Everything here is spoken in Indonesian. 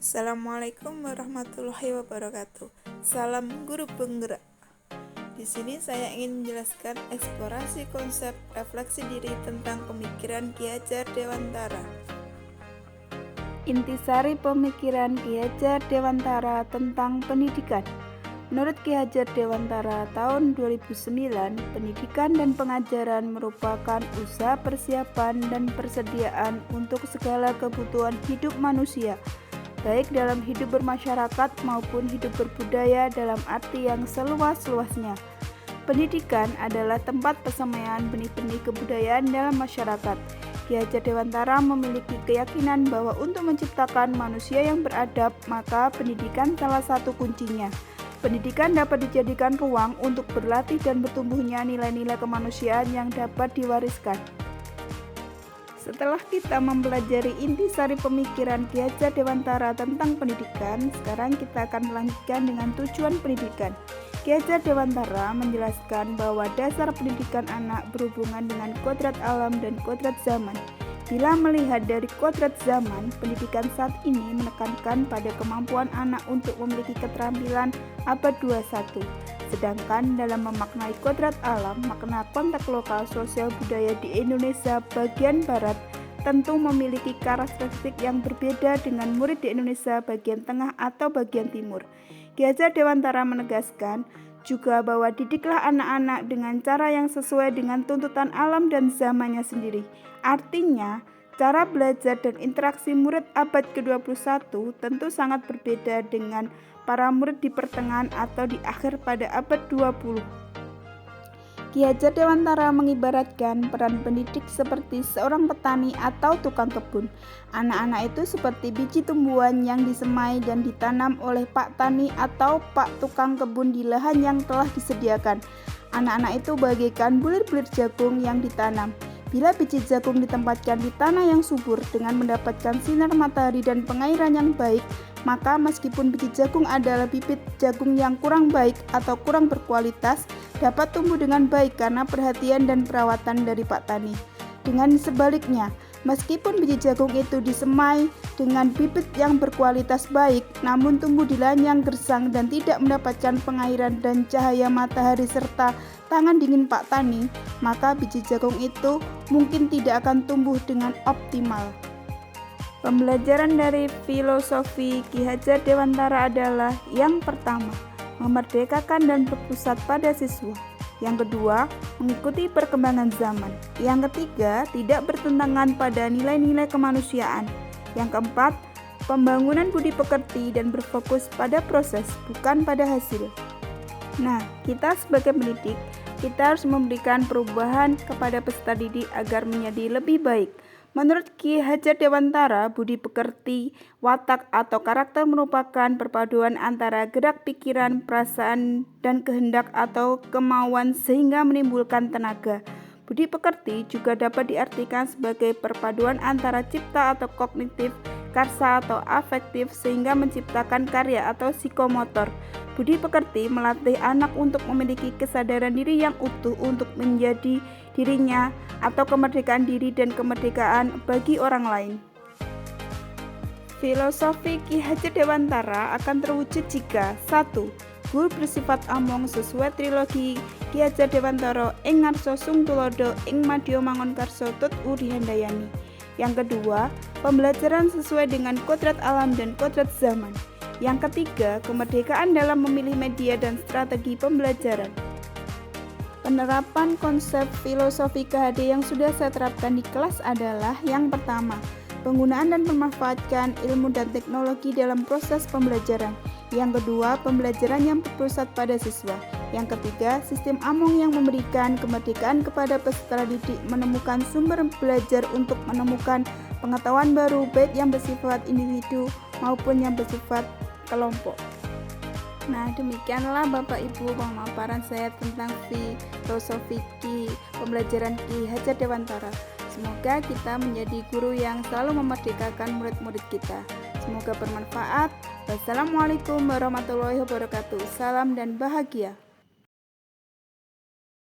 Assalamualaikum warahmatullahi wabarakatuh. Salam guru penggerak. Di sini saya ingin menjelaskan eksplorasi konsep refleksi diri tentang pemikiran Ki Hajar Dewantara. Intisari pemikiran Ki Hajar Dewantara tentang pendidikan. Menurut Ki Hajar Dewantara tahun 2009, pendidikan dan pengajaran merupakan usaha persiapan dan persediaan untuk segala kebutuhan hidup manusia, baik dalam hidup bermasyarakat maupun hidup berbudaya dalam arti yang seluas-luasnya. Pendidikan adalah tempat persemaian benih-benih kebudayaan dalam masyarakat. Ki Hajar Dewantara memiliki keyakinan bahwa untuk menciptakan manusia yang beradab, maka pendidikan salah satu kuncinya. Pendidikan dapat dijadikan ruang untuk berlatih dan bertumbuhnya nilai-nilai kemanusiaan yang dapat diwariskan. Setelah kita mempelajari intisari pemikiran Ki Hajar Dewantara tentang pendidikan, sekarang kita akan melanjutkan dengan tujuan pendidikan. Ki Hajar Dewantara menjelaskan bahwa dasar pendidikan anak berhubungan dengan kodrat alam dan kodrat zaman. Bila melihat dari kodrat zaman, pendidikan saat ini menekankan pada kemampuan anak untuk memiliki keterampilan abad 21. Sedangkan dalam memaknai kodrat alam, makna konteks lokal sosial budaya di Indonesia bagian barat tentu memiliki karakteristik yang berbeda dengan murid di Indonesia bagian tengah atau bagian timur. Ki Hajar Dewantara menegaskan juga bahwa didiklah anak-anak dengan cara yang sesuai dengan tuntutan alam dan zamannya sendiri. Artinya, cara belajar dan interaksi murid abad ke-21 tentu sangat berbeda dengan para murid di pertengahan atau di akhir pada abad 20. Ki Hajar Dewantara mengibaratkan peran pendidik seperti seorang petani atau tukang kebun. Anak-anak itu seperti biji tumbuhan yang disemai dan ditanam oleh Pak Tani atau Pak Tukang Kebun di lahan yang telah disediakan. Anak-anak itu bagaikan bulir-bulir jagung yang ditanam. Bila biji jagung ditempatkan di tanah yang subur dengan mendapatkan sinar matahari dan pengairan yang baik, maka meskipun biji jagung adalah bibit jagung yang kurang baik atau kurang berkualitas, dapat tumbuh dengan baik karena perhatian dan perawatan dari Pak Tani. Dengan sebaliknya, meskipun biji jagung itu disemai dengan bibit yang berkualitas baik, namun tumbuh di lahan yang gersang dan tidak mendapatkan pengairan dan cahaya matahari serta tangan dingin Pak Tani, maka biji jagung itu mungkin tidak akan tumbuh dengan optimal. Pembelajaran dari filosofi Ki Hajar Dewantara adalah yang pertama, memerdekakan dan berpusat pada siswa. Yang kedua, mengikuti perkembangan zaman. Yang ketiga, tidak bertentangan pada nilai-nilai kemanusiaan. Yang keempat, pembangunan budi pekerti dan berfokus pada proses, bukan pada hasil. Nah, kita sebagai pendidik, kita harus memberikan perubahan kepada peserta didik agar menjadi lebih baik. Menurut Ki Hajar Dewantara, budi pekerti, watak atau karakter merupakan perpaduan antara gerak pikiran, perasaan, dan kehendak atau kemauan sehingga menimbulkan tenaga. Budi pekerti juga dapat diartikan sebagai perpaduan antara cipta atau kognitif, karsa atau afektif sehingga menciptakan karya atau psikomotor. Budi pekerti melatih anak untuk memiliki kesadaran diri yang utuh untuk menjadi dirinya atau kemerdekaan diri dan kemerdekaan bagi orang lain. Filosofi Ki Hajar Dewantara akan terwujud jika 1. Guru bersifat among sesuai trilogi Ki Hajar Dewantara ing ngarsa sung tulodo ing madya mangun karsa tut uri handayani. Yang kedua, pembelajaran sesuai dengan kodrat alam dan kodrat zaman. Yang ketiga, kemerdekaan dalam memilih media dan strategi pembelajaran. Penerapan konsep filosofi KHD yang sudah saya terapkan di kelas adalah yang pertama, penggunaan dan memanfaatkan ilmu dan teknologi dalam proses pembelajaran. Yang kedua, pembelajaran yang berpusat pada siswa. Yang ketiga, sistem among yang memberikan kemerdekaan kepada peserta didik menemukan sumber belajar untuk menemukan pengetahuan baru baik yang bersifat individu maupun yang bersifat kelompok. Nah, demikianlah Bapak Ibu pemaparan saya tentang filosofi pembelajaran Ki Hajar Dewantara. Semoga kita menjadi guru yang selalu memerdekakan murid-murid kita. Semoga bermanfaat. Wassalamualaikum warahmatullahi wabarakatuh. Salam dan bahagia.